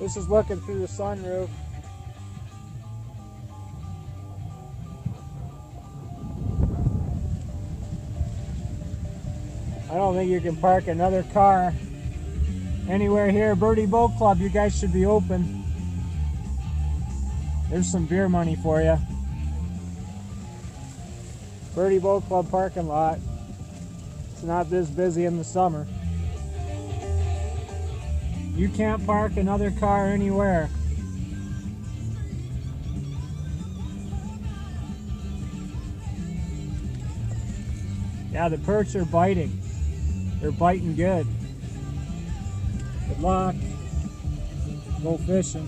This is looking through the sunroof. I don't think you can park another car anywhere here. Bertie Boat Club, you guys should be open. There's some beer money for you. Bertie Boat Club parking lot. It's not this busy in the summer. You can't park another car anywhere. Yeah, the perch are biting. They're biting good. Good luck. Go fishing.